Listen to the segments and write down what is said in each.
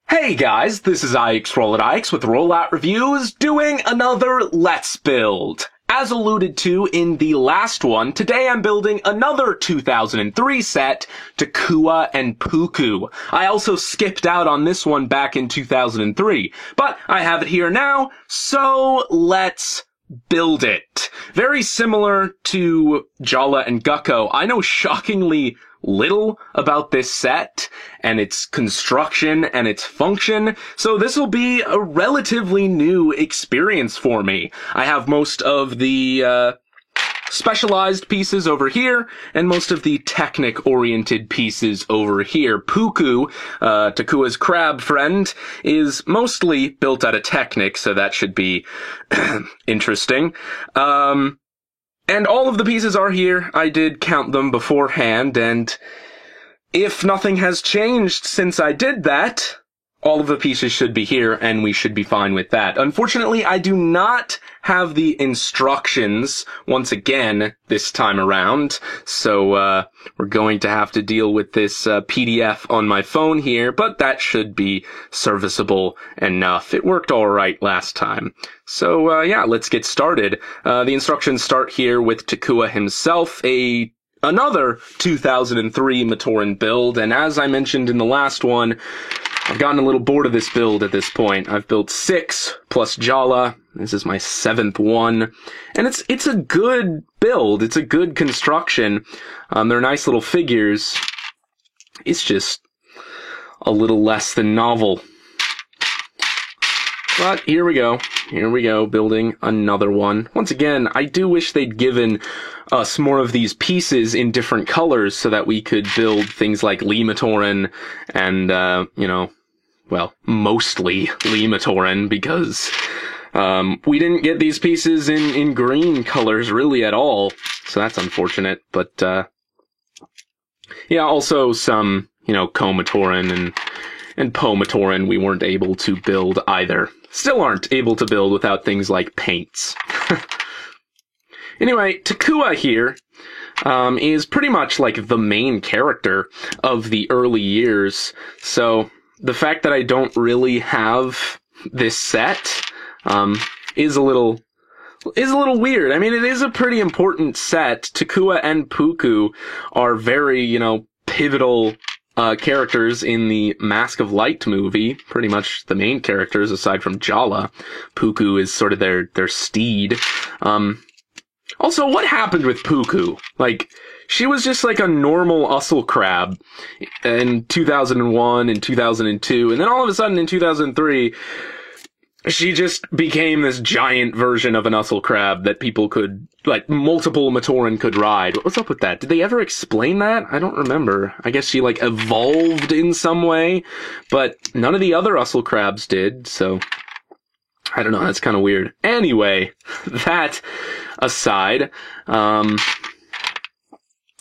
Hey guys, this is IX with Rollout Reviews doing another Let's Build. As alluded to in the last one, today I'm building another 2003 set, Takua and Puku. I also skipped out on this one back in 2003, but I have it here now, so let's build it. Very similar to Jala and Gukko, I know shockingly little about this set and its construction and its function, so this will be a relatively new experience for me. I have most of the specialized pieces over here and most of the Technic-oriented pieces over here. Puku, Takua's crab friend, is mostly built out of Technic, so that should be interesting. And all of the pieces are here. I did count them beforehand, and if nothing has changed since I did that, all of the pieces should be here, and we should be fine with that. Unfortunately, I do not have the instructions, once again, this time around, so we're going to have to deal with this PDF on my phone here, but that should be serviceable enough. It worked alright last time. So, yeah, let's get started. The instructions start here with Takua himself, another 2003 Matoran build, and as I mentioned in the last one, I've gotten a little bored of this build at this point. I've built 6 plus Jala. This is my 7th one. And it's a good build. It's a good construction. They're nice little figures. It's just a little less than novel. But here we go. Here we go, building another one. Once again, I do wish they'd given us more of these pieces in different colors so that we could build things like Lee Matoran and, well, mostly Lee Matoran, because we didn't get these pieces in green colors really at all, so that's unfortunate. But yeah, also some, Ko Matoran and Po Matoran we weren't able to build either. Still aren't able to build without things like paints. Anyway, Takua here is pretty much like the main character of the early years, so the fact that I don't really have this set is a little weird. I mean, it is a pretty important set. Takua and Puku are very, pivotal characters in the Mask of Light movie. Pretty much the main characters aside from Jala. Puku is sort of their steed. Also, what happened with Puku? Like, she was just like a normal Ussel crab in 2001 and 2002, and then all of a sudden in 2003, she just became this giant version of an Ussel crab that people could, like, multiple Matoran could ride. What's up with that? Did they ever explain that? I don't remember. I guess she, like, evolved in some way, but none of the other Ussel crabs did, so I don't know, that's kind of weird. Anyway, that aside,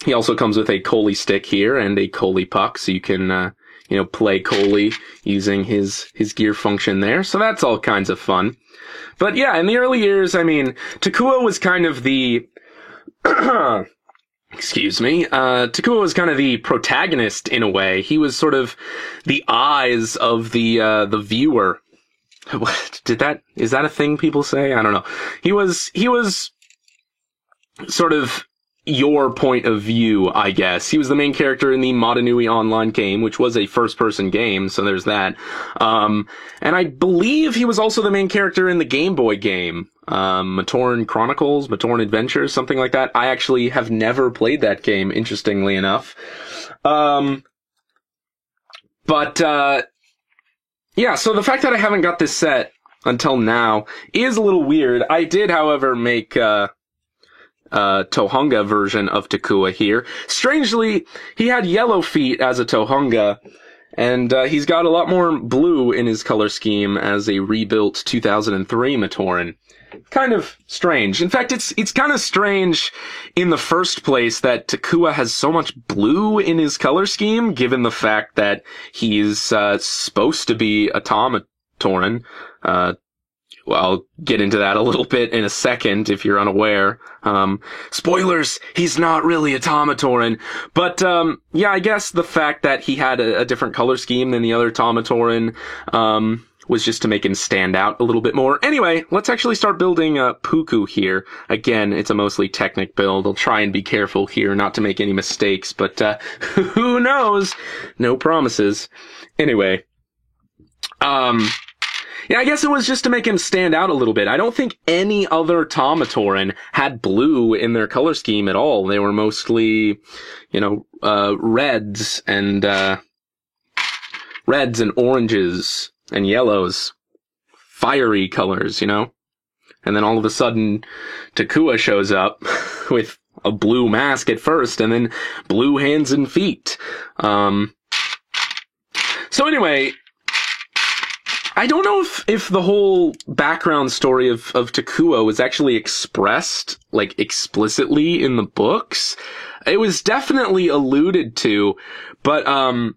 he also comes with a Coley stick here and a Coley puck, so you can, play Coley using his gear function there. So that's all kinds of fun. But yeah, in the early years, I mean, Takua was kind of the, excuse me, Takua was kind of the protagonist in a way. He was sort of the eyes of the viewer. What, is that a thing people say? I don't know. He was sort of your point of view, I guess. He was the main character in the Motonui Online game, which was a first-person game, so there's that. And I believe he was also the main character in the Game Boy game, Matoran Chronicles, Matoran Adventures, something like that. I actually have never played that game, interestingly enough. Yeah, so the fact that I haven't got this set until now is a little weird. I did, however, make Tohunga version of Takua here. Strangely, he had yellow feet as a Tohunga, and he's got a lot more blue in his color scheme as a rebuilt 2003 Matoran. Kind of strange. In fact, it's kind of strange in the first place that Takua has so much blue in his color scheme, given the fact that he's supposed to be a Matoran. I'll get into that a little bit in a second if you're unaware. Spoilers, he's not really a Tamatoran. But, yeah, I guess the fact that he had a different color scheme than the other Tamatoran, was just to make him stand out a little bit more. Anyway, let's actually start building Puku here. Again, it's a mostly Technic build. I'll try and be careful here not to make any mistakes, but who knows? No promises. Anyway, yeah, I guess it was just to make him stand out a little bit. I don't think any other Tamatoran had blue in their color scheme at all. They were mostly, you know, reds and oranges and yellows. Fiery colors, you know? And then all of a sudden, Takua shows up with a blue mask at first, and then blue hands and feet. So anyway, I don't know if the whole background story of Takua was actually expressed, like, explicitly in the books. It was definitely alluded to, but, I'm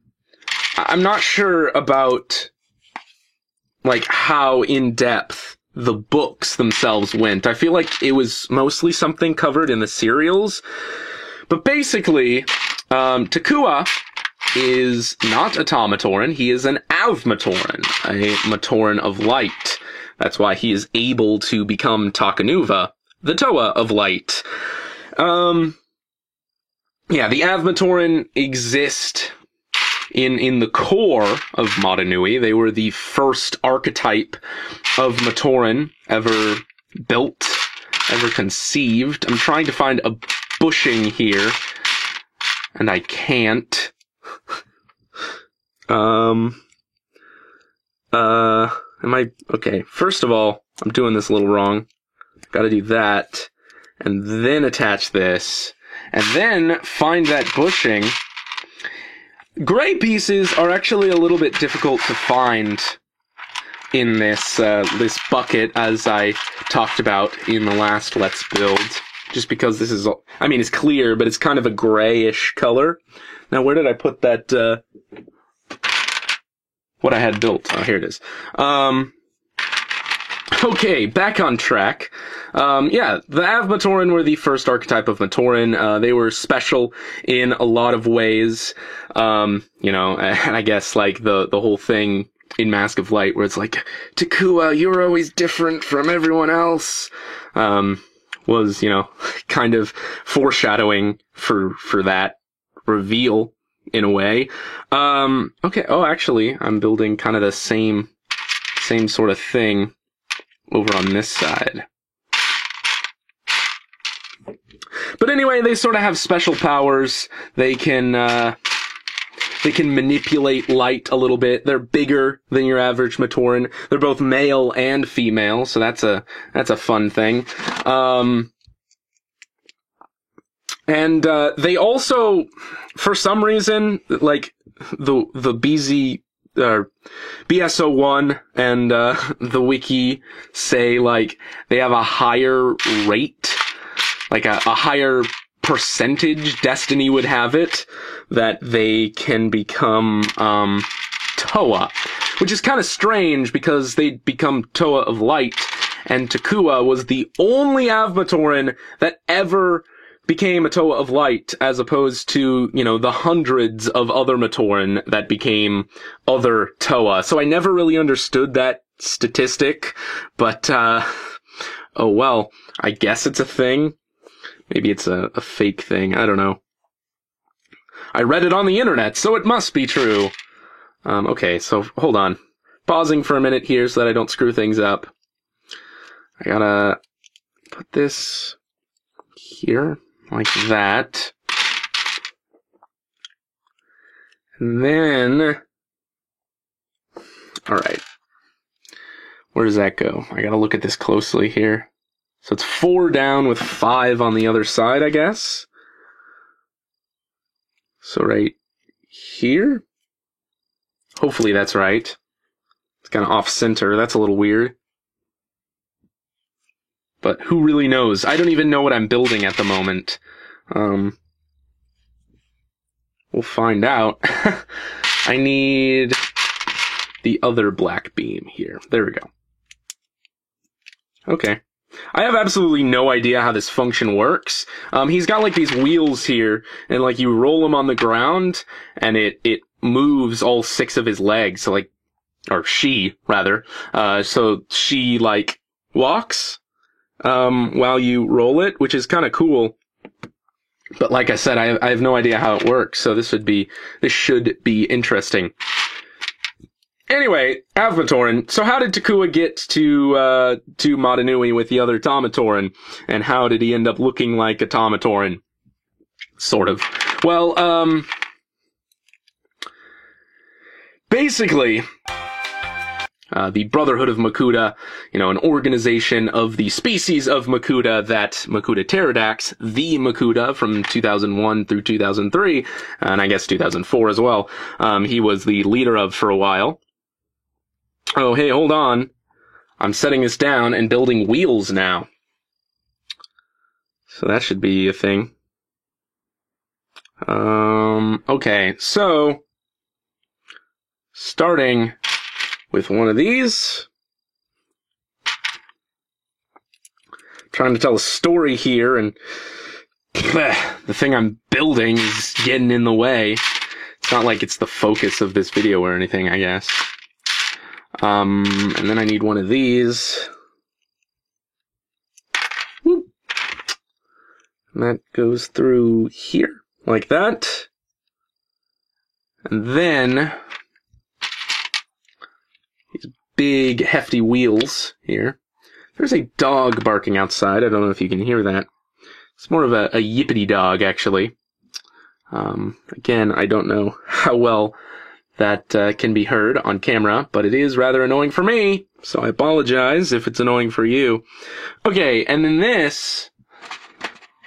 not sure about, like, how in-depth the books themselves went. I feel like it was mostly something covered in the serials. But basically, Takua is not a Tamatoran. He is an Avmatoran, a Matoran of Light. That's why he is able to become Takanuva, the Toa of Light. Yeah, the Avmatoran exist in the core of Motunui. They were the first archetype of Matoran ever built, ever conceived. I'm trying to find a bushing here, and I can't. Am I, okay, first of all, I'm doing this a little wrong. Gotta do that, and then attach this, and then find that bushing. Gray pieces are actually a little bit difficult to find in this, this bucket, as I talked about in the last Let's Build. Just because this is, I mean, it's clear, but it's kind of a grayish color. Now, where did I put that, what I had built? Oh, here it is. Okay, back on track. Yeah, the Avmatoran were the first archetype of Matoran. They were special in a lot of ways. You know, and I guess, like, the whole thing in Mask of Light, where it's like, Takua, you're always different from everyone else, was, you know, kind of foreshadowing for that reveal, in a way. Okay, oh, actually, I'm building kind of the same sort of thing over on this side. But anyway, they sort of have special powers. They can manipulate light a little bit. They're bigger than your average Matoran. They're both male and female, so that's a fun thing. And they also, for some reason, like the BS01 and the wiki say, like, they have a higher rate, like a higher percentage, Destiny would have it, that they can become Toa, which is kind of strange because they become Toa of Light, and Takua was the only Avmatoran that ever became a Toa of Light, as opposed to, you know, the hundreds of other Matoran that became other Toa. So I never really understood that statistic, but, oh well, I guess it's a thing. Maybe it's a fake thing, I don't know. I read it on the internet, so it must be true. Okay, so hold on. Pausing for a minute here so that I don't screw things up. I gotta put this here. Like that. And then, alright. Where does that go? I gotta look at this closely here. So it's 4 down with 5 on the other side, I guess. So right here? Hopefully that's right. It's kind of off-center. That's a little weird. But who really knows? I don't even know what I'm building at the moment. We'll find out. I need the other black beam here. There we go. Okay. I have absolutely no idea how this function works. He's got like these wheels here, and like you roll him on the ground, and it moves all 6 of his legs, so like, or she, rather. So she like walks, while you roll it, which is kind of cool. But like I said, I have no idea how it works, so this should be interesting. Anyway, Avmatoran. So how did Takua get to Motunui with the other Tamatoran? And how did he end up looking like a Tamatoran? Sort of. Well, basically, the Brotherhood of Makuta, an organization of the species of Makuta that Makuta Pterodax, the Makuta from 2001 through 2003, and I guess 2004 as well, he was the leader of for a while. Oh, hey, hold on. I'm setting this down and building wheels now. So that should be a thing. Okay, so starting with one of these. Trying to tell a story here, and the thing I'm building is getting in the way. It's not like it's the focus of this video or anything, I guess. And then I need one of these. Whoop. And that goes through here, like that. And then these big, hefty wheels here. There's a dog barking outside. I don't know if you can hear that. It's more of a yippity dog, actually. Again, I don't know how well that can be heard on camera, but it is rather annoying for me, so I apologize if it's annoying for you. Okay, and then this,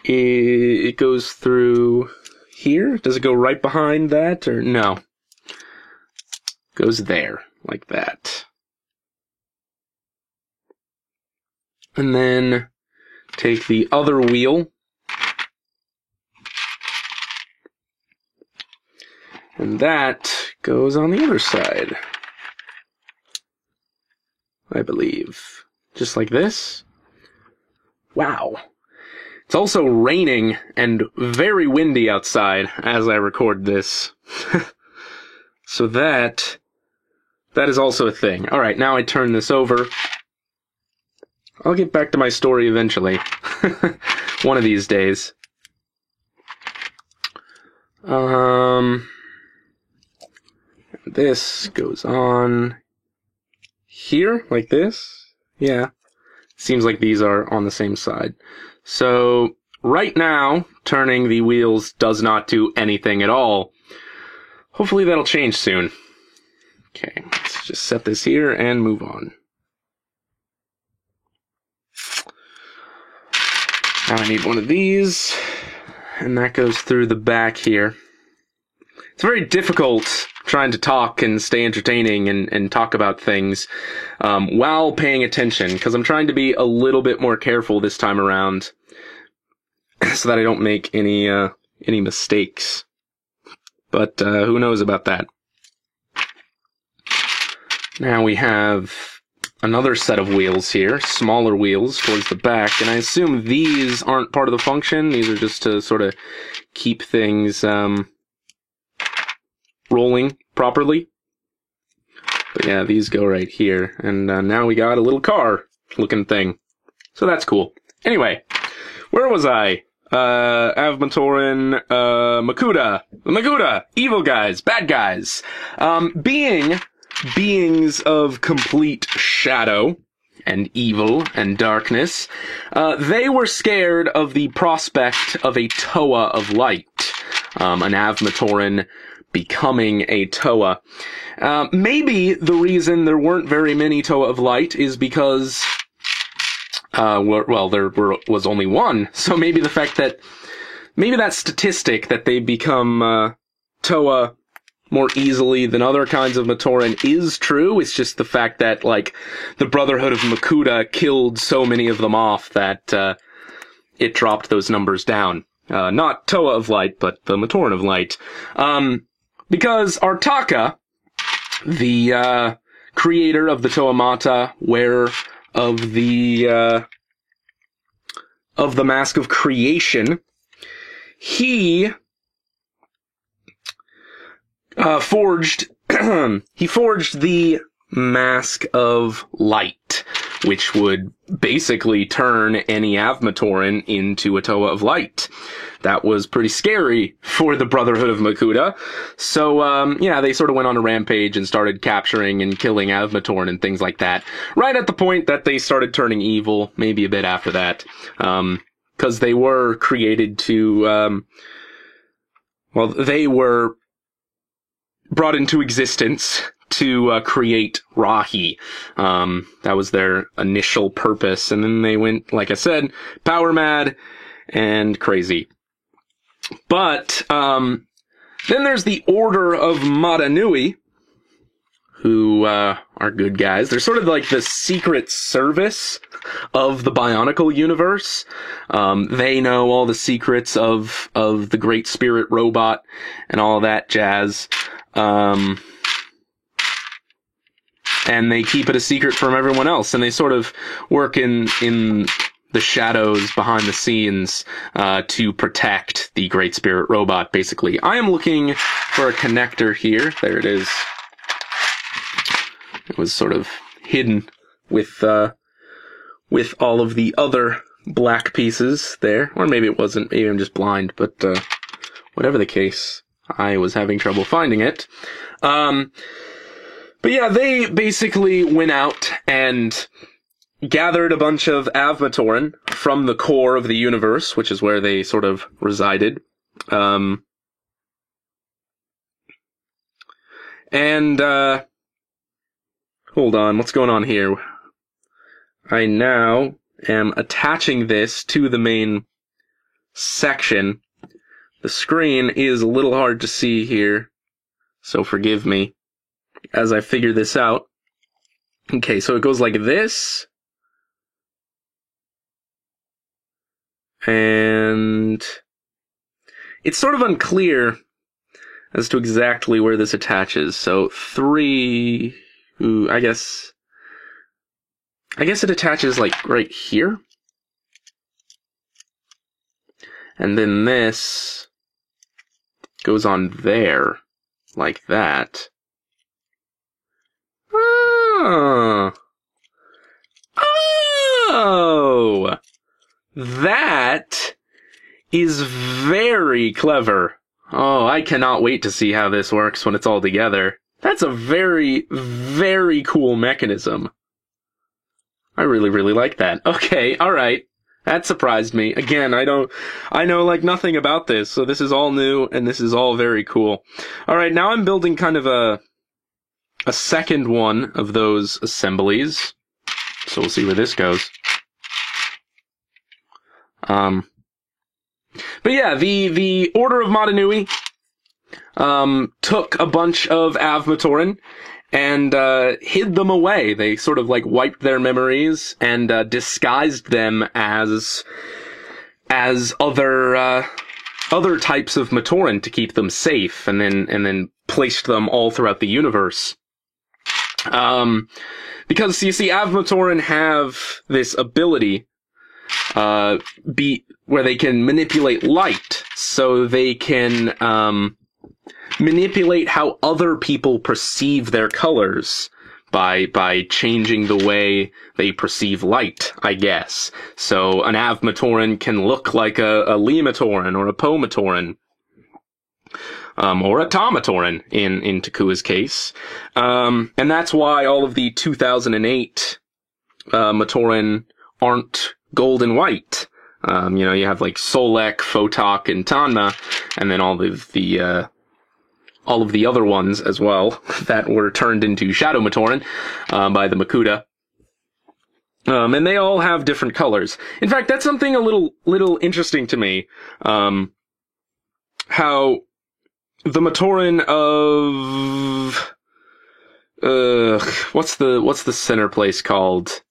it goes through here. Does it go right behind that, or no? Goes there, like that. And then take the other wheel. And that goes on the other side, I believe. Just like this. Wow. It's also raining and very windy outside as I record this. So that is also a thing. Alright, now I turn this over. I'll get back to my story eventually. One of these days. This goes on here, like this. Yeah. Seems like these are on the same side. So, right now, turning the wheels does not do anything at all. Hopefully that'll change soon. Okay, let's just set this here and move on. Now I need one of these, and that goes through the back here. It's very difficult trying to talk and stay entertaining and talk about things while paying attention, because I'm trying to be a little bit more careful this time around so that I don't make any mistakes. But who knows about that. Now we have another set of wheels here, smaller wheels towards the back, and I assume these aren't part of the function. These are just to sort of keep things rolling properly. But yeah, these go right here. And now we got a little car looking thing. So that's cool. Anyway, where was I? Avmatoran, Makuta, evil guys, bad guys. Beings of complete shadow and evil and darkness. They were scared of the prospect of a Toa of light. An Avmatoran becoming a Toa. Maybe the reason there weren't very many Toa of light is because, there was only one. So maybe the fact that, maybe that statistic that they become, Toa more easily than other kinds of Matoran is true. It's just the fact that, like, the Brotherhood of Makuta killed so many of them off that, it dropped those numbers down. Not Toa of light, but the Matoran of light. Because Artaka, the creator of the Toa Mata, where of the Mask of Creation, he forged the Mask of Light, which would basically turn any Avmatoran into a Toa of Light. That was pretty scary for the Brotherhood of Makuta. So, they sort of went on a rampage and started capturing and killing Avmatoran and things like that. Right at the point that they started turning evil, maybe a bit after that. 'Cause they were created to, they were brought into existence to create Rahi. That was their initial purpose, and then they went, like I said, power mad and crazy. But then there's the Order of Mata Nui, who are good guys. They're sort of like the secret service of the Bionicle universe. They know all the secrets of the Great Spirit Robot and all that jazz. And they keep it a secret from everyone else, and they sort of work in the shadows behind the scenes to protect the Great Spirit Robot, basically. I am looking for a connector here. There it is. It was sort of hidden with all of the other black pieces there. Or maybe it wasn't. Maybe I'm just blind, but whatever the case, I was having trouble finding it. But yeah, they basically went out and gathered a bunch of Avmatoran from the core of the universe, which is where they sort of resided. Hold on, what's going on here? I now am attaching this to the main section. The screen is a little hard to see here, so forgive me as I figure this out. Okay, so it goes like this. And it's sort of unclear as to exactly where this attaches. So I guess it attaches like right here. And then this goes on there, like that. Oh, that is very clever. Oh, I cannot wait to see how this works when it's all together. That's a very, very cool mechanism. I really, really like that. Okay, alright. That surprised me. Again, I know like nothing about this, so this is all new, and this is all very cool. Alright, now I'm building kind of a second one of those assemblies. So we'll see where this goes. But yeah, the Order of Mata Nui took a bunch of Avmatoran and hid them away. They sort of like wiped their memories and disguised them as other types of Matoran to keep them safe, and then placed them all throughout the universe. Because you see, Avmatoran have this ability where they can manipulate light, so they can manipulate how other people perceive their colors by changing the way they perceive light, I guess. So an Avmatoran can look like a Lematoran or a Pomatoran. Or a Tamatoran in Takua's case. And that's why all of the 2008 Matoran aren't gold and white. You have like Solek, Photok, and Tanma, and then all of the other ones as well that were turned into Shadow Matoran by the Makuta. And they all have different colors. In fact, that's something a little interesting to me. How the Matoran of what's the center place called?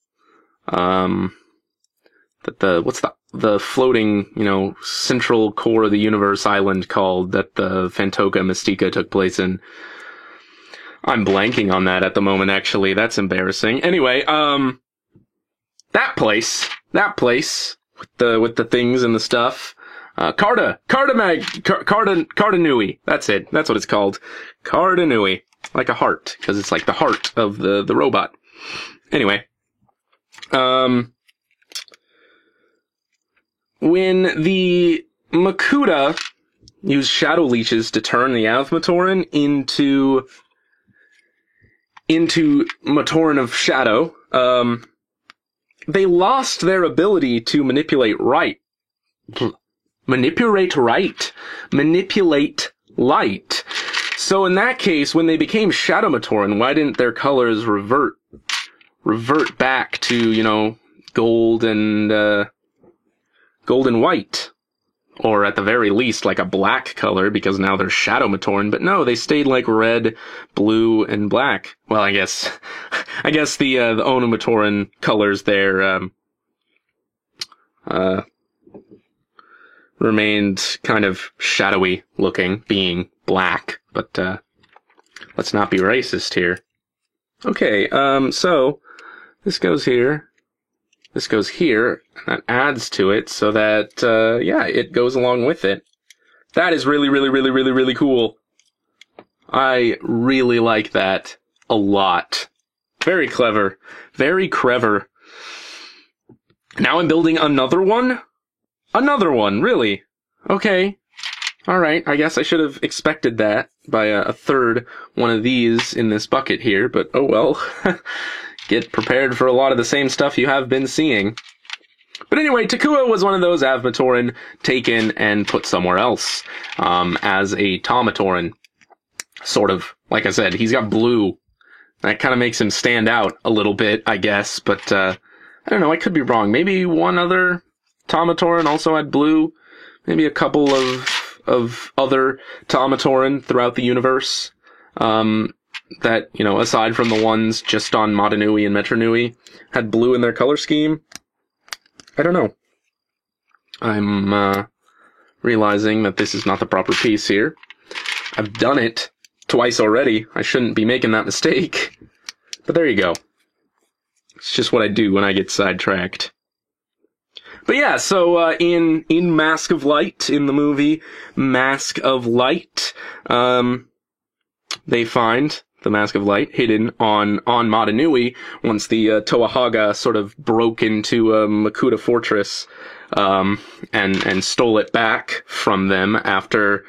The floating, central core of the universe island called that the Fantoka Mystica took place in. I'm blanking on that at the moment, actually. That's embarrassing. Anyway, That place with the things and the stuff. Cardanui. That's it. That's what it's called. Cardanui. Like a heart, because it's like the heart of the robot. Anyway. When the Makuta use shadow leeches to turn the Avmatoran into Matoran of Shadow, they lost their ability to manipulate light. So in that case, when they became Shadow Matoran, why didn't their colors revert back to, gold and white? Or at the very least, like a black color, because now they're Shadow Matoran. But no, they stayed like red, blue, and black. Well, I guess the Onumatoran colors there, remained kind of shadowy looking, being black. But, let's not be racist here. Okay, so, this goes here. This goes here, and that adds to it so that, it goes along with it. That is really, really, really, really, really cool. I really like that a lot. Very clever. Very clever. Now I'm building another one? Another one, really? Okay. Alright, I guess I should have expected that by a third one of these in this bucket here, but oh well. Get prepared for a lot of the same stuff you have been seeing. But anyway, Takua was one of those Avmatoran taken and put somewhere else, as a Tomatoran. Sort of. Like I said, he's got blue. That kind of makes him stand out a little bit, I guess, but, I don't know, I could be wrong. Maybe one other Tomatoran also had blue. Maybe a couple of other Tomatoran throughout the universe. That, aside from the ones just on Motonui and Metronui, had blue in their color scheme. I don't know. I'm, realizing that this is not the proper piece here. I've done it twice already. I shouldn't be making that mistake. But there you go. It's just what I do when I get sidetracked. But yeah, so, in Mask of Light, in the movie Mask of Light, they find the Mask of Light hidden on Motonui once the Toahaga sort of broke into Makuta Fortress and stole it back from them after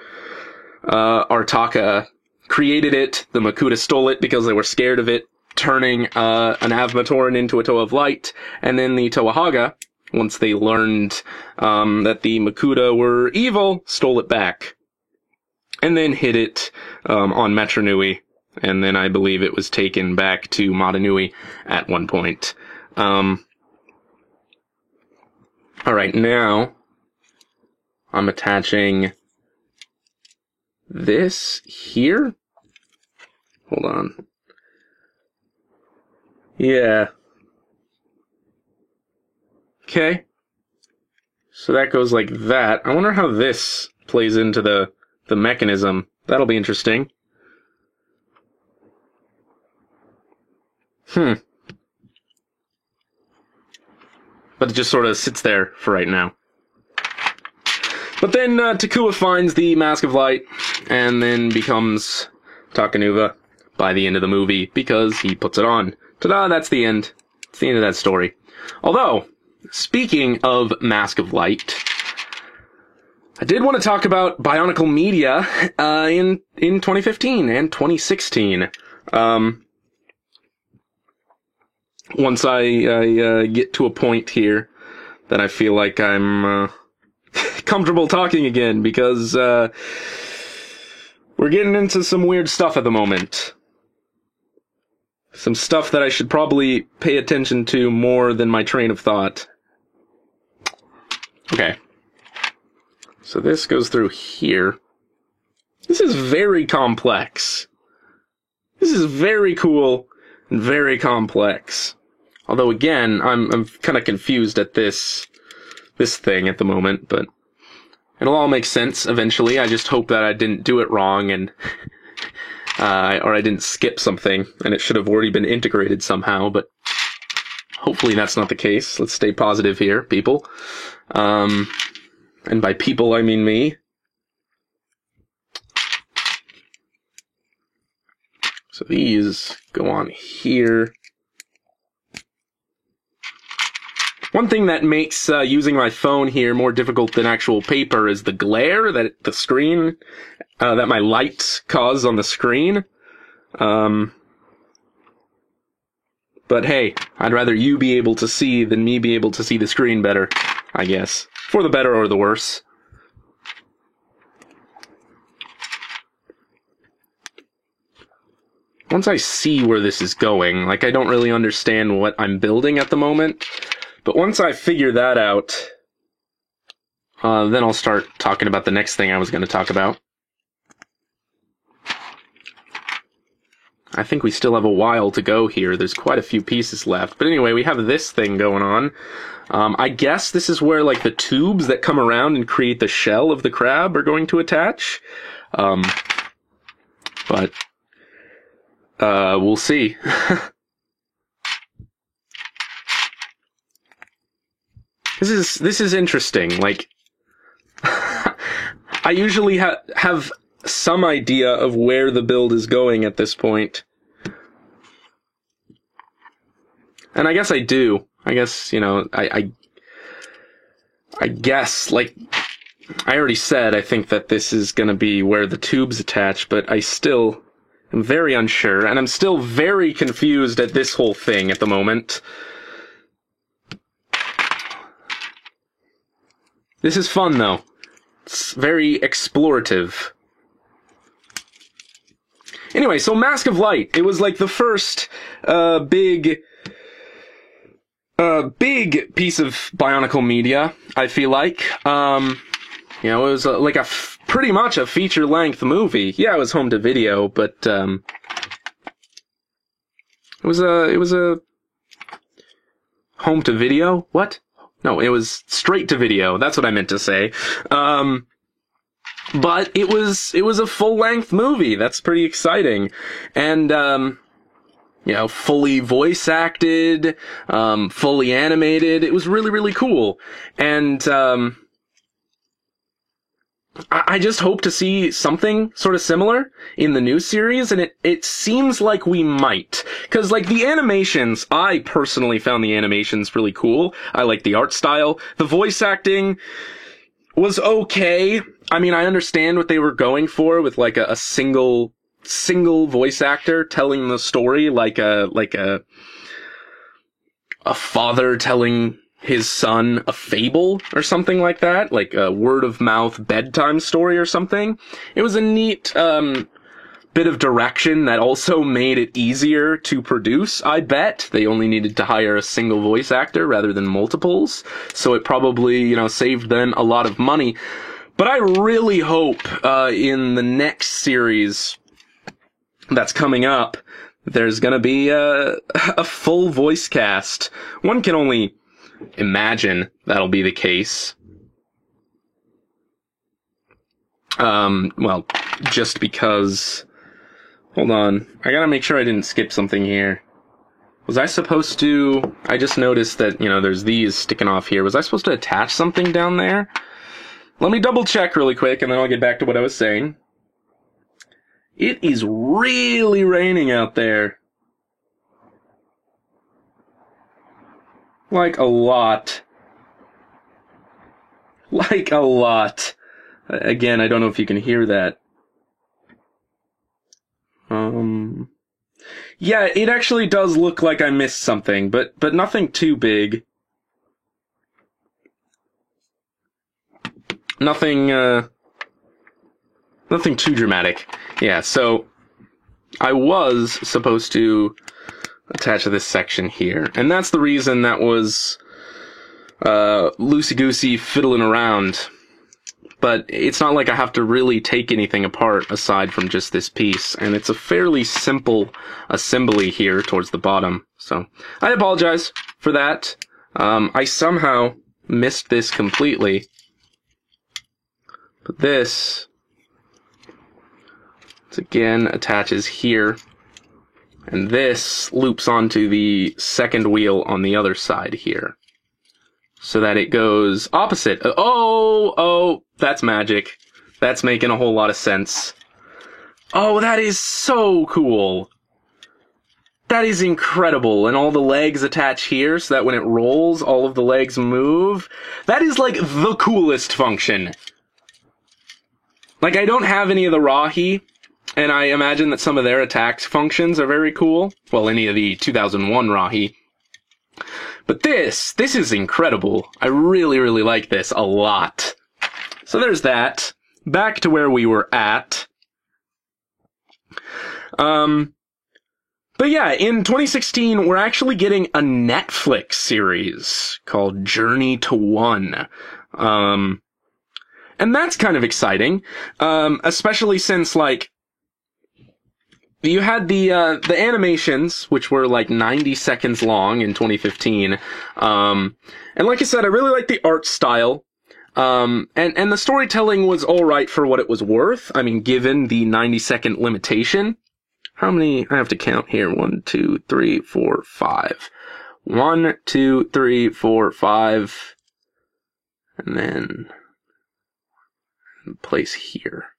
Artaka created it. The Makuta stole it because they were scared of it turning an Avmatoran into a Toa of Light, and then the Toahaga, once they learned that the Makuta were evil, stole it back. And then hid it on Metronui, and then I believe it was taken back to Motonui at one point. Alright, now I'm attaching this here. Hold on. Yeah. Okay. So that goes like that. I wonder how this plays into the mechanism. That'll be interesting. But it just sort of sits there for right now. But then Takua finds the Mask of Light, and then becomes Takanuva by the end of the movie, because he puts it on. Ta-da, that's the end. It's the end of that story. Although, speaking of Mask of Light, I did want to talk about Bionicle Media in 2015 and 2016. Once I get to a point here that I feel like I'm comfortable talking again, because we're getting into some weird stuff at the moment. Some stuff that I should probably pay attention to more than my train of thought. Okay. So this goes through here. This is very complex. This is very cool and very complex. Although again, I'm kind of confused at this thing at the moment, but it'll all make sense eventually. I just hope that I didn't do it wrong and or I didn't skip something and it should have already been integrated somehow, but Hopefully that's not the case. Let's stay positive here, people. And by people, I mean me. So these go on here. One thing that makes using my phone here more difficult than actual paper is the glare that the screen, that my lights cause on the screen. But hey, I'd rather you be able to see than me be able to see the screen better, I guess. For the better or the worse. Once I see where this is going, like, I don't really understand what I'm building at the moment, but once I figure that out, then I'll start talking about the next thing I was going to talk about. I think we still have a while to go here. There's quite a few pieces left. But anyway, we have this thing going on. I guess this is where, like, the tubes that come around and create the shell of the crab are going to attach. But we'll see. This is interesting. Like, I usually have some idea of where the build is going at this point. And I guess I do. I guess, you know, I guess, like, I already said, I think that this is gonna be where the tubes attach, but I still am very unsure, and I'm still very confused at this whole thing at the moment. This is fun, though. It's very explorative. Anyway, so Mask of Light. It was like the first big piece of Bionicle media, I feel like. You know, it was like pretty much a feature-length movie. Yeah, it was home to video, but it was a home to video? What? No, it was straight to video. That's what I meant to say. But it was a full-length movie. That's pretty exciting. And, you know, fully voice acted, fully animated. It was really, really cool. And, I just hope to see something sort of similar in the new series, and it seems like we might. Cause, like, the animations, I personally found the animations really cool. I like the art style. The voice acting was okay. I mean, I understand what they were going for with, like, a single voice actor telling the story, like a father telling his son a fable or something like that, like a word-of-mouth bedtime story or something. It was a neat bit of direction that also made it easier to produce, I bet. They only needed to hire a single voice actor rather than multiples, so it probably, you know, saved them a lot of money. But I really hope in the next series that's coming up, there's gonna be a full voice cast. One can only imagine that'll be the case. Well, just because... Hold on. I gotta make sure I didn't skip something here. Was I supposed to... I just noticed that, you know, there's these sticking off here. Was I supposed to attach something down there? Let me double check really quick, and then I'll get back to what I was saying. It is really raining out there. Like a lot. Like a lot. Again, I don't know if you can hear that. Yeah, it actually does look like I missed something, but nothing too big. Nothing too dramatic. Yeah, so I was supposed to attach to this section here, and that's the reason that was loosey-goosey fiddling around. But it's not like I have to really take anything apart aside from just this piece, and it's a fairly simple assembly here towards the bottom, so I apologize for that. I somehow missed this completely, but this again attaches here. And this loops onto the second wheel on the other side here. So that it goes opposite. Oh, that's magic. That's making a whole lot of sense. Oh, that is so cool. That is incredible. And all the legs attach here so that when it rolls, all of the legs move. That is like the coolest function. Like, I don't have any of the Rahi, and I imagine that some of their attack functions are very cool. Well, any of the 2001 Rahi. But this is incredible. I really, really like this a lot. So there's that. Back to where we were at. But yeah, in 2016, we're actually getting a Netflix series called Journey to One. And that's kind of exciting. Especially since, like, you had the animations, which were like 90 seconds long in 2015. And like I said, I really like the art style. And the storytelling was alright for what it was worth. I mean, given the 90-second limitation. How many? I have to count here. 1, 2, 3, 4, 5. 1, 2, 3, 4, 5. And then place here.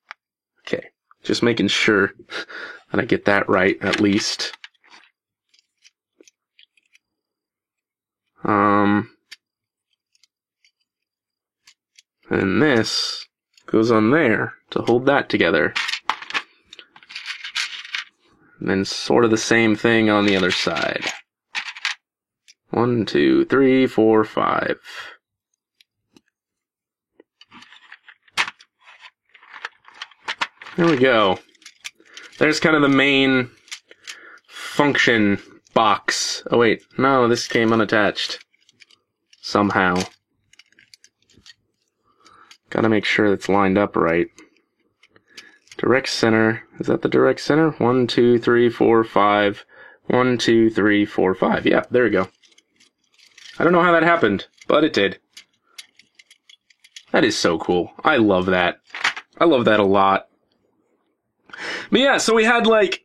Okay. Just making sure that I get that right, at least. And this goes on there to hold that together. And then sort of the same thing on the other side. 1, 2, 3, 4, 5. There we go. There's kind of the main function box. Oh wait, no, this came unattached. Somehow. Gotta make sure it's lined up right. Direct center. Is that the direct center? 1, 2, 3, 4, 5. 1, 2, 3, 4, 5. Yeah, there we go. I don't know how that happened, but it did. That is so cool. I love that. I love that a lot. But yeah, so we had like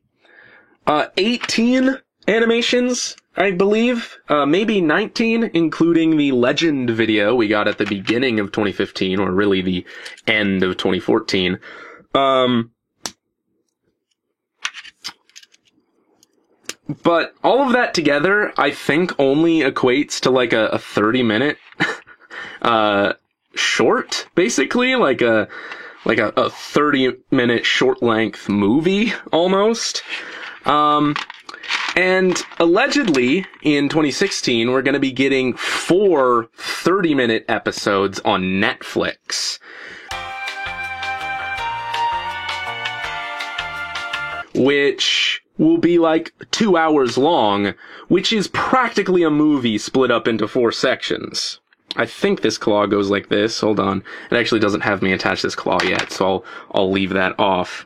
18 animations, I believe. Maybe 19, including the Legend video we got at the beginning of 2015, or really the end of 2014. But all of that together, I think, only equates to like a 30-minute short, basically, like a 30-minute short-length movie, almost. And allegedly, in 2016, we're going to be getting 4 30-minute episodes on Netflix. Which will be like 2 hours long, which is practically a movie split up into 4 sections. I think this claw goes like this. Hold on. It actually doesn't have me attach this claw yet, so I'll leave that off.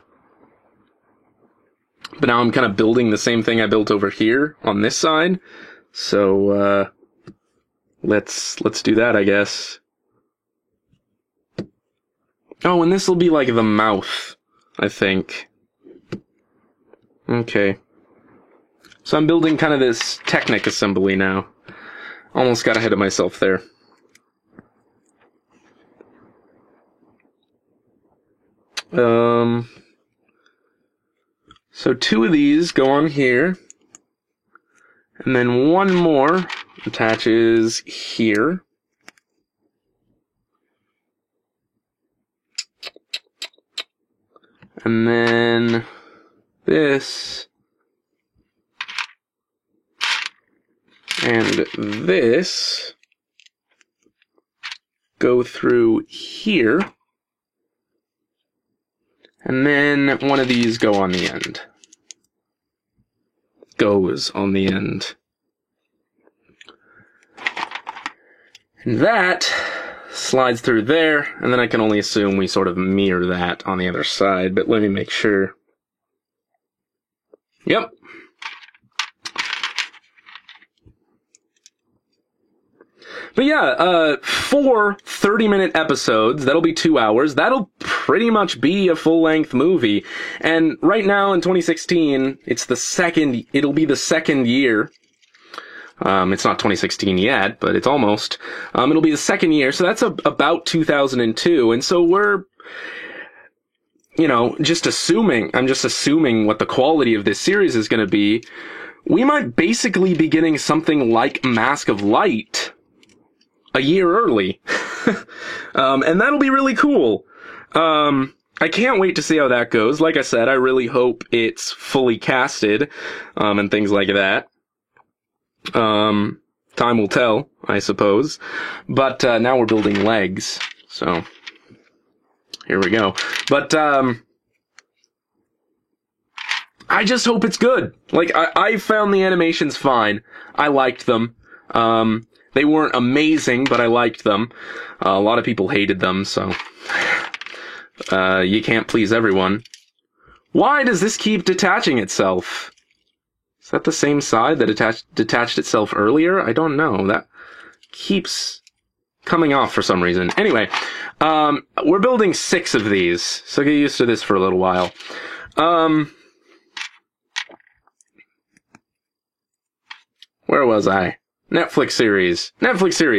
But now I'm kind of building the same thing I built over here on this side. So, let's do that, I guess. Oh, and this will be like the mouth, I think. Okay. So I'm building kind of this Technic assembly now. Almost got ahead of myself there. So 2 of these go on here. And then 1 more attaches here. And then this and this go through here, and then one of these go on the end. Goes on the end. And that slides through there, and then I can only assume we sort of mirror that on the other side, but let me make sure. Yep. But yeah, 4 30-minute episodes. That'll be 2 hours. That'll pretty much be a full-length movie. And right now in 2016, it'll be the second year. It's not 2016 yet, but it's almost. It'll be the second year, so that's about 2002, and so we're, I'm just assuming what the quality of this series is going to be. We might basically be getting something like Mask of Light a year early. And that'll be really cool. I can't wait to see how that goes. Like I said, I really hope it's fully casted, and things like that. Time will tell, I suppose. But, now we're building legs, so here we go. But, I just hope it's good. Like, I found the animations fine. I liked them. They weren't amazing, but I liked them. A lot of people hated them, so you can't please everyone. Why does this keep detaching itself? Is that the same side that detached itself earlier? I don't know. That keeps coming off for some reason. Anyway, we're building 6 of these, so get used to this for a little while. Where was I? Netflix series.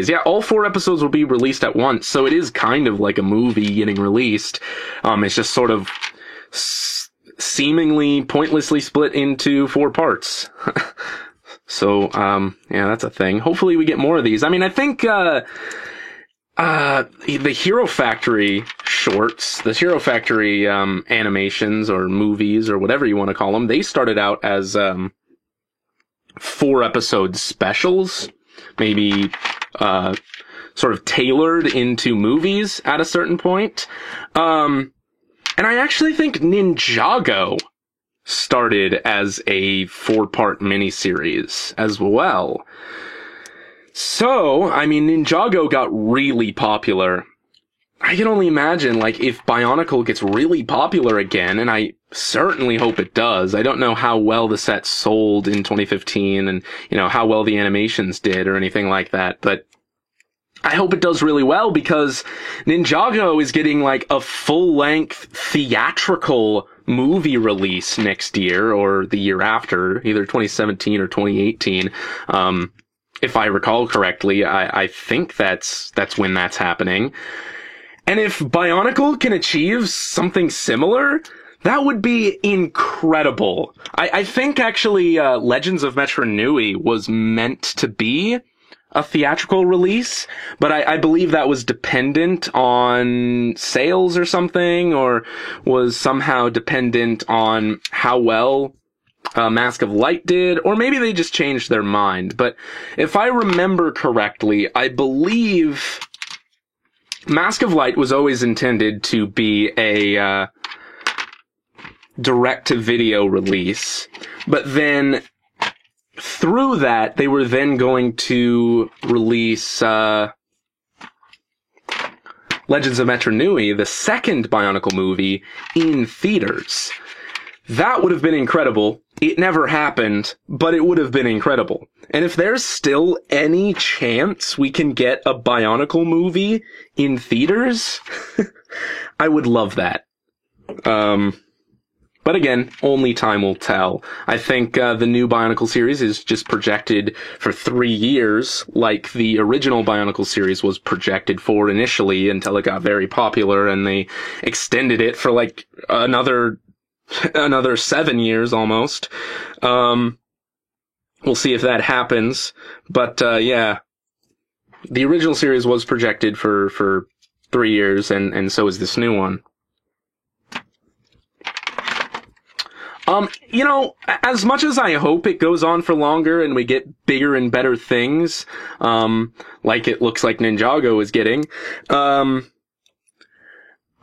Yeah, all 4 episodes will be released at once, so it is kind of like a movie getting released. It's just sort of seemingly pointlessly split into 4 parts. So, yeah, that's a thing. Hopefully we get more of these. I mean, I think, the Hero Factory shorts, the Hero Factory, animations or movies or whatever you want to call them, they started out as, 4-episode specials, maybe, sort of tailored into movies at a certain point. And I actually think Ninjago started as a 4-part miniseries as well. So, I mean, Ninjago got really popular. I can only imagine, like, if Bionicle gets really popular again, and I certainly hope it does. I don't know how well the set sold in 2015 and, how well the animations did or anything like that, but I hope it does really well because Ninjago is getting, like, a full-length theatrical movie release next year or the year after, either 2017 or 2018. If I recall correctly, I think that's when that's happening. And if Bionicle can achieve something similar, that would be incredible. I think actually Legends of Metra Nui was meant to be a theatrical release, but I believe that was dependent on sales or something, or was somehow dependent on how well Mask of Light did, or maybe they just changed their mind. But if I remember correctly, I believe Mask of Light was always intended to be a direct-to-video release, but then through that, they were then going to release Legends of Metra Nui, the second Bionicle movie, in theaters. That would have been incredible. It never happened, but it would have been incredible. And if there's still any chance we can get a Bionicle movie in theaters, I would love that. But again, only time will tell. I think the new Bionicle series is just projected for 3 years, like the original Bionicle series was projected for initially until it got very popular, and they extended it for like another 7 years almost. We'll see if that happens. But yeah, the original series was projected for 3 years, and so is this new one. As much as I hope it goes on for longer and we get bigger and better things, like it looks like Ninjago is getting,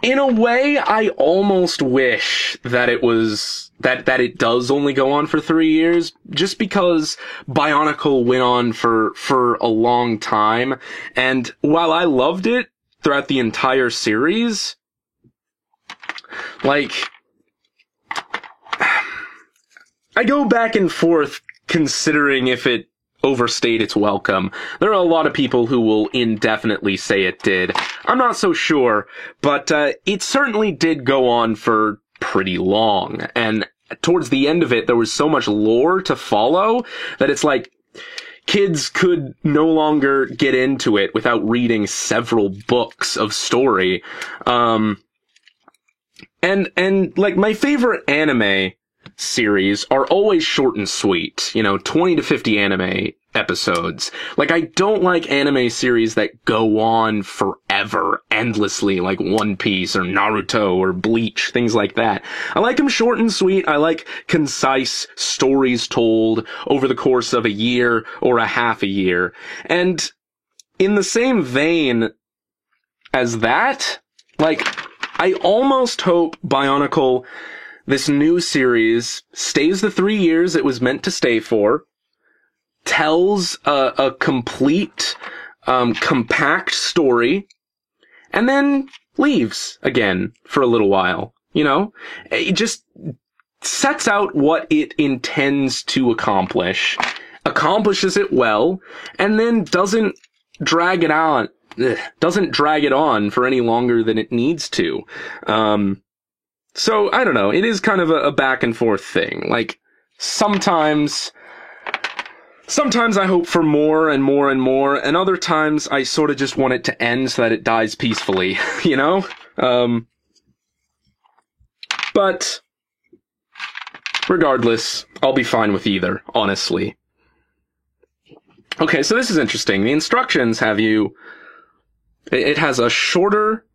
in a way, I almost wish that it was, that it does only go on for 3 years, just because Bionicle went on for a long time, and while I loved it throughout the entire series, like, I go back and forth considering if it overstayed its welcome. There are a lot of people who will indefinitely say it did. I'm not so sure, but it certainly did go on for pretty long. And towards the end of it, there was so much lore to follow that it's like kids could no longer get into it without reading several books of story. And like my favorite anime series are always short and sweet, 20 to 50 anime episodes. Like, I don't like anime series that go on forever, endlessly, like One Piece or Naruto or Bleach, things like that. I like them short and sweet. I like concise stories told over the course of a year or a half a year. And in the same vein as that, like, I almost hope Bionicle, this new series, stays the 3 years it was meant to stay for, tells a complete, compact story, and then leaves again for a little while, It just sets out what it intends to accomplish, accomplishes it well, and then doesn't drag it on for any longer than it needs to. So, I don't know, it is kind of a back and forth thing. Like, sometimes I hope for more and more and more, and other times I sort of just want it to end so that it dies peacefully, But, regardless, I'll be fine with either, honestly. Okay, so this is interesting. The instructions have it has a shorter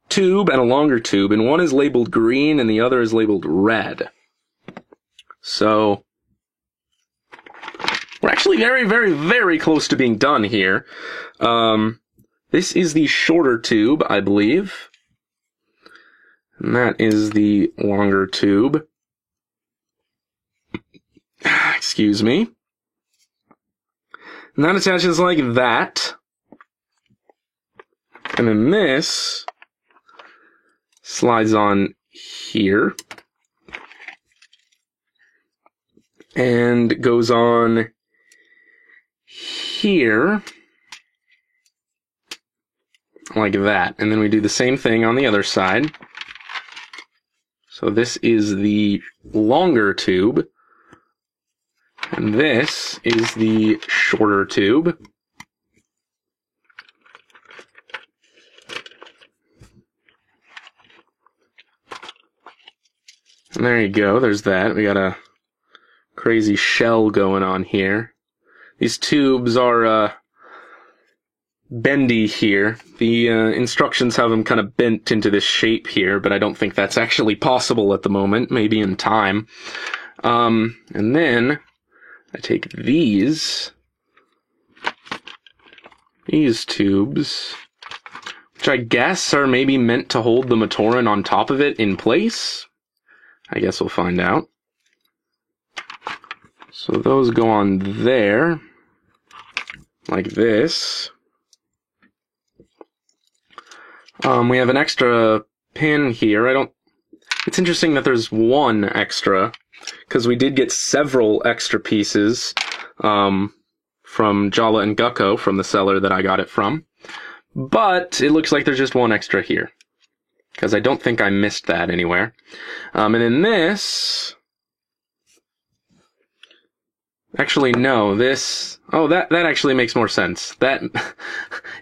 tube and a longer tube, and one is labeled green and the other is labeled red. So, we're actually very, very, very close to being done here. This is the shorter tube, I believe. And that is the longer tube. Excuse me. And that attaches like that. And then this slides on here. And goes on here, like that. And then we do the same thing on the other side. So this is the longer tube, and this is the shorter tube. And there you go, there's that. We got a crazy shell going on here. These tubes are bendy here. The instructions have them kind of bent into this shape here, but I don't think that's actually possible at the moment, maybe in time. And then I take these tubes, which I guess are maybe meant to hold the Matoran on top of it in place. I guess we'll find out. So those go on there, like this. We have an extra pin here. It's interesting that there's one extra, because we did get several extra pieces, from Jala and Gucko, from the seller that I got it from. But it looks like there's just one extra here, because I don't think I missed that anywhere. And then this... Actually, no, this... Oh, that actually makes more sense. That...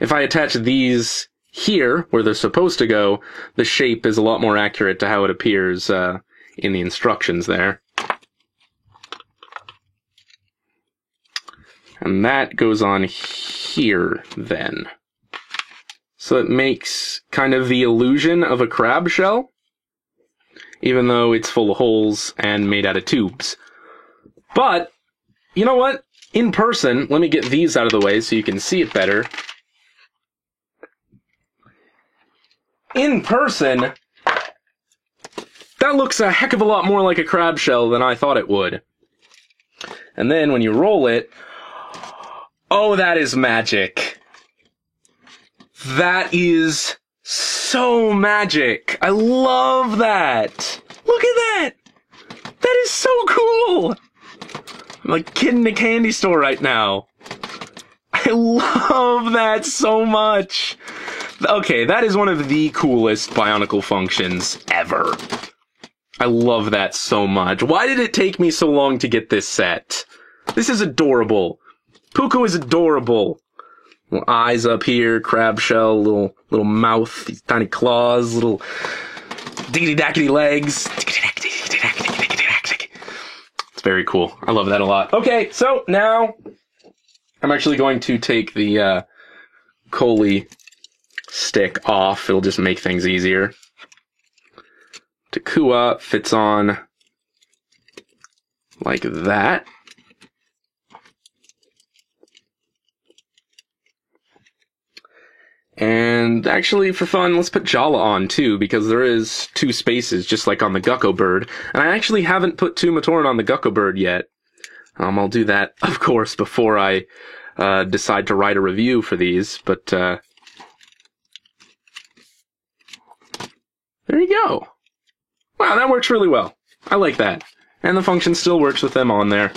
If I attach these here, where they're supposed to go, the shape is a lot more accurate to how it appears in the instructions there. And that goes on here, then. So it makes kind of the illusion of a crab shell, even though it's full of holes and made out of tubes. But, you know what? In person, let me get these out of the way so you can see it better. In person, that looks a heck of a lot more like a crab shell than I thought it would. And then when you roll it, oh, that is magic. That is so magic. I love that. Look at that. That is so cool. I'm like a kid in a candy store right now. I love that so much. Okay, that is one of the coolest Bionicle functions ever. I love that so much. Why did it take me so long to get this set? This is adorable. Pooku is adorable. Little eyes up here, crab shell, little mouth, these tiny claws, little diggity-dackity legs. It's very cool. I love that a lot. Okay, so now I'm actually going to take the Coley stick off. It'll just make things easier. Takua fits on like that. And actually, for fun, let's put Jala on too, because there is 2 spaces, just like on the Gucko Bird. And I actually haven't put 2 Matoran on the Gucko Bird yet. I'll do that, of course, before I decide to write a review for these, but there you go. Wow, that works really well. I like that. And the function still works with them on there.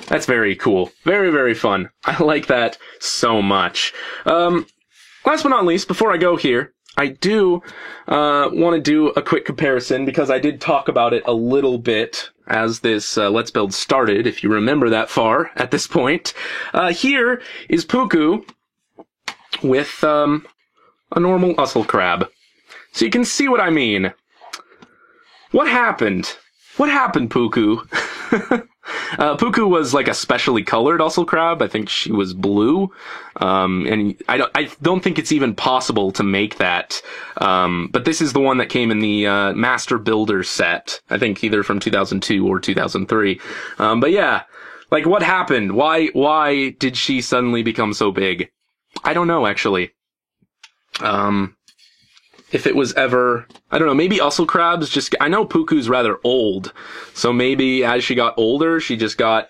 That's very cool. Very, very fun. I like that so much. Last but not least, before I go here, I do want to do a quick comparison, because I did talk about it a little bit as this Let's Build started, if you remember that far at this point. Here is Pooku with a normal Uscle Crab. So you can see what I mean. What happened? What happened, Pooku? Pooku was like a specially colored Uscle Crab. I think she was blue. And I don't think it's even possible to make that. But this is the one that came in the Master Builder set. I think either from 2002 or 2003. But yeah, like what happened? Why did she suddenly become so big? I don't know, actually. If it was ever, I don't know, maybe Uscle Crabs just, I know Pooku's rather old, so maybe as she got older, she just got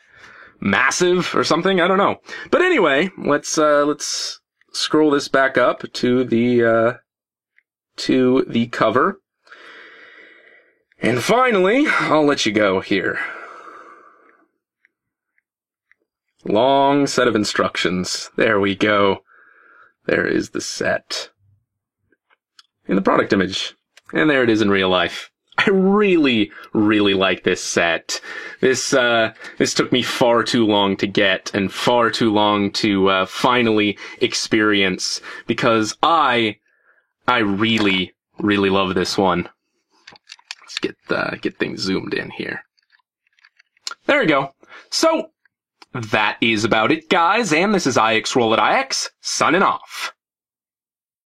massive or something, I don't know. But anyway, let's scroll this back up to the cover. And finally, I'll let you go here. Long set of instructions. There we go. There is the set. In the product image. And there it is in real life. I really, really like this set. This took me far too long to get, and far too long to finally experience, because I really, really love this one. Let's get things zoomed in here. There we go. So, that is about it, guys, and this is IX Roll at IX, signing off.